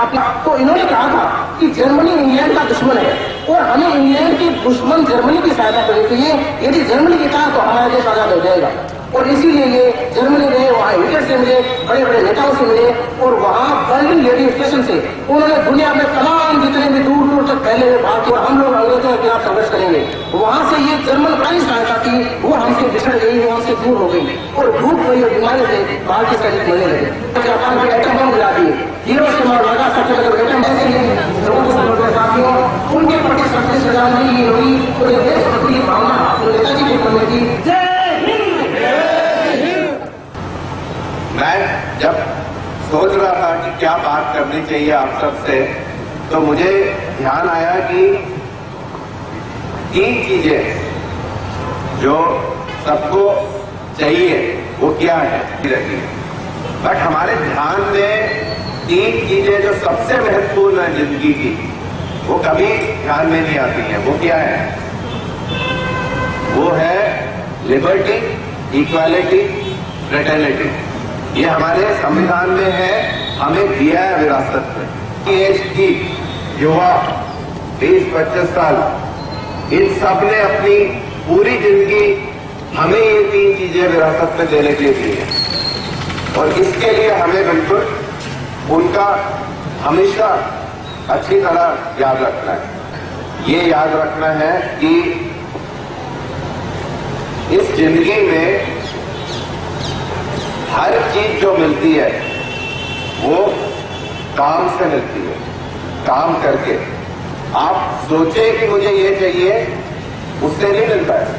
अपना। तो इन्होंने कहा था कि जर्मनी इंग्लैंड का दुश्मन है और हमें इंग्लैंड के दुश्मन जर्मनी की सहायता करनी चाहिए। यदि जर्मनी की कहा तो हमारा देश आजाद हो जाएगा। और इसीलिए ये जर्मनी गए, वहाँ हिटलर से मिले, बड़े बड़े नेताओं से मिले और वहाँ बर्लिन रेडियो स्टेशन से उन्होंने दुनिया में तमाम जितने भी दूर दूर तक फैले हुए भारत और हम लोग अंग्रेजों के खिलाफ संघर्ष करेंगे। वहाँ से ये जर्मन प्राणी सहायता थी, वो हमसे बिछड़ गई, वो हमसे दूर हो गई और भूख गई और बीमारी से भारत की शरीर मरने लगे। जापान के एटम बम गिरा दिए, हिरोशिमा और नागासाकी में एटम बम से लोगों को समझने साथियों उनके प्रति सबसे सजा नहीं हुई। तो ये देशभक्ति की भावना जो नेताजी के मन में थी। मैं जब सोच रहा था कि क्या बात करनी चाहिए आप सबसे, तो मुझे ध्यान आया कि 3 चीजें जो सबको चाहिए वो क्या है, बट हमारे ध्यान में 3 चीजें जो सबसे महत्वपूर्ण है जिंदगी की, वो कभी ध्यान में नहीं आती हैं। वो क्या है? वो है लिबर्टी, इक्वालिटी, फ्रेटर्निटी। ये हमारे संविधान में है, हमें दिया है विरासत में। एज की युवा 20-25 साल, इन सब ने अपनी पूरी जिंदगी हमें ये 3 चीजें विरासत में देने के लिए दी है और इसके लिए हमें बिल्कुल उनका हमेशा अच्छी तरह याद रखना है। ये याद रखना है कि इस जिंदगी में हर चीज जो मिलती है वो काम से मिलती है, काम करके। आप सोचे कि मुझे ये चाहिए, उससे नहीं मिलता है,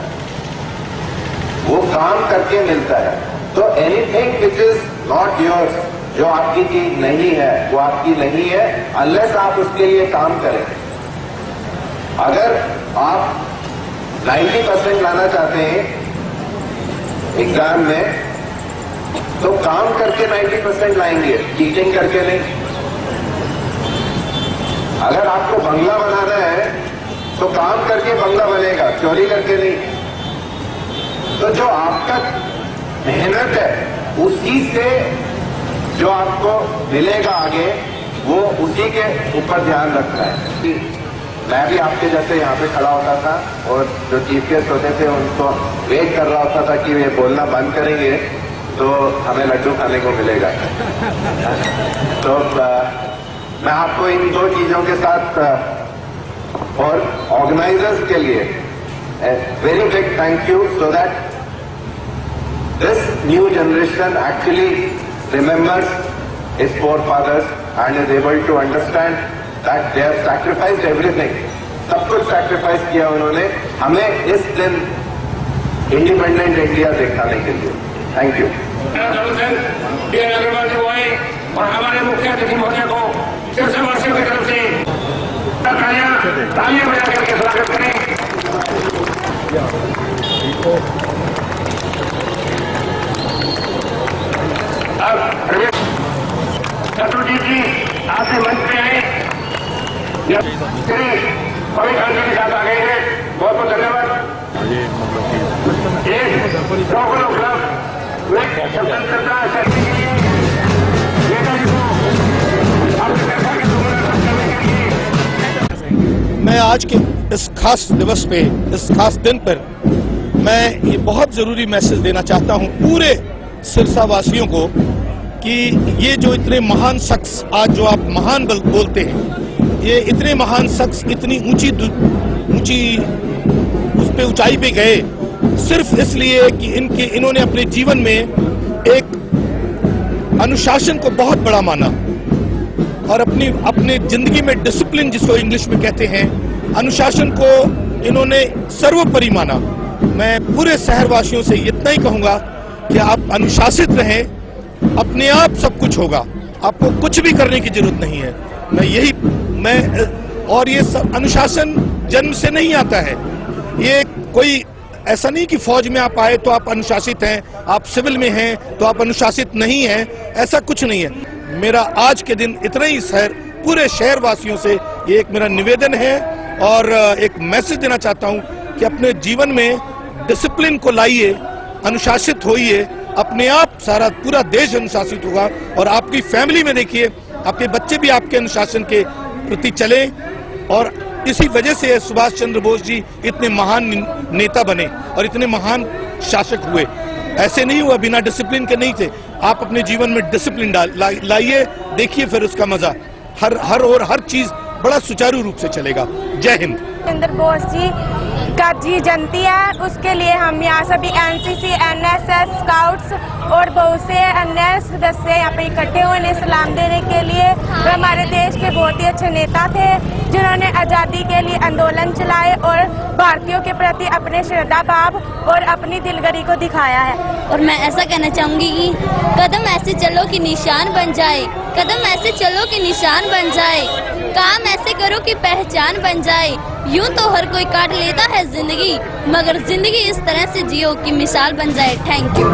वो काम करके मिलता है। तो anything which is not yours, जो आपकी चीज नहीं है वो आपकी नहीं है अनलेस आप उसके लिए काम करें। अगर आप 90% लाना चाहते हैं एग्जाम में, तो काम करके 90% लाएंगे, चीटिंग करके नहीं। अगर आपको बंगला बनाना है तो काम करके बंगला बनेगा, चोरी करके नहीं। तो जो आपका मेहनत है उसी से जो आपको मिलेगा आगे, वो उसी के ऊपर ध्यान रखना है। मैं भी आपके जैसे यहाँ पे खड़ा होता था और जो चीफ गेस्ट होते थे उनको वेट कर रहा होता था कि वे बोलना बंद करेंगे तो हमें लड्डू खाने को मिलेगा। तो मैं आपको इन 2 चीजों के साथ और ऑर्गेनाइजर्स के लिए very big thank you, so that this new generation actually remembers it's forefathers and is able to understand that they have sacrificed everything. सब कुछ सैक्रिफाइस किया उन्होंने हमें इस दिन इंडिपेंडेंट इंडिया दिखाने के लिए। Thank you. और हमारे मुख्य अतिथि महोदय को सिरसावासियों की तरफ से तालियां बजा करके स्वागत करें। अब शत्रुजीत जी आपसे मंच पे आए, श्री पवन खान जी के साथ आ गए हैं, बहुत बहुत धन्यवाद। स्वतंत्रता शक्ति के लिए नेताजी को अपनी पैसा के करने के लिए मैं आज के इस खास दिवस पे, इस खास दिन पर मैं ये बहुत जरूरी मैसेज देना चाहता हूँ पूरे सिरसा वासियों को कि ये जो इतने महान शख्स, आज जो आप महान बोलते हैं, ये इतने महान शख्स इतनी ऊंची उस पे ऊंचाई पे गए सिर्फ इसलिए कि इन्होंने अपने जीवन में एक अनुशासन को बहुत बड़ा माना और अपने जिंदगी में डिसिप्लिन, जिसको इंग्लिश में कहते हैं, अनुशासन को इन्होंने सर्वोपरि माना। मैं पूरे शहरवासियों से इतना ही कहूंगा कि आप अनुशासित रहें, अपने आप सब कुछ होगा, आपको कुछ भी करने की जरूरत नहीं है। और ये सब अनुशासन जन्म से नहीं आता है। ये कोई ऐसा नहीं कि फौज में आप आए तो आप अनुशासित हैं, आप सिविल में हैं तो आप अनुशासित नहीं हैं, ऐसा कुछ नहीं है। मेरा आज के दिन इतना ही पूरे शहर वासियों से ये एक मेरा निवेदन है और एक मैसेज देना चाहता हूं कि अपने जीवन में डिसिप्लिन को लाइए, अनुशासित होइए, अपने आप सारा पूरा देश अनुशासित होगा। और आपकी फैमिली में देखिए आपके बच्चे भी आपके अनुशासन के प्रति चले। और इसी वजह से सुभाष चंद्र बोस जी इतने महान नेता बने और इतने महान शासक हुए। ऐसे नहीं हुआ, बिना डिसिप्लिन के नहीं थे। आप अपने जीवन में डिसिप्लिन लाइए, देखिए फिर उसका मजा। हर चीज बड़ा सुचारू रूप से चलेगा। जय हिंद। चंद्र बोस जी का जी जयंती है, उसके लिए हम यहाँ सभी एनसीसी, एनएसएस, स्काउट्स और बहुत से अन्य सदस्य यहाँ पे इकट्ठे हुए हैं सलाम देने के लिए। वे हमारे देश के बहुत ही अच्छे नेता थे जिन्होंने आज़ादी के लिए आंदोलन चलाए और भारतीयों के प्रति अपने श्रद्धा भाव और अपनी दिलगरी को दिखाया है। और मैं ऐसा कहना चाहूँगी कि कदम ऐसे चलो कि निशान बन जाए, कदम ऐसे चलो कि निशान बन जाए, काम ऐसे करो कि पहचान बन जाए। यूं तो हर कोई काट लेता है जिंदगी, मगर जिंदगी इस तरह से जियो कि मिसाल बन जाए। Thank you.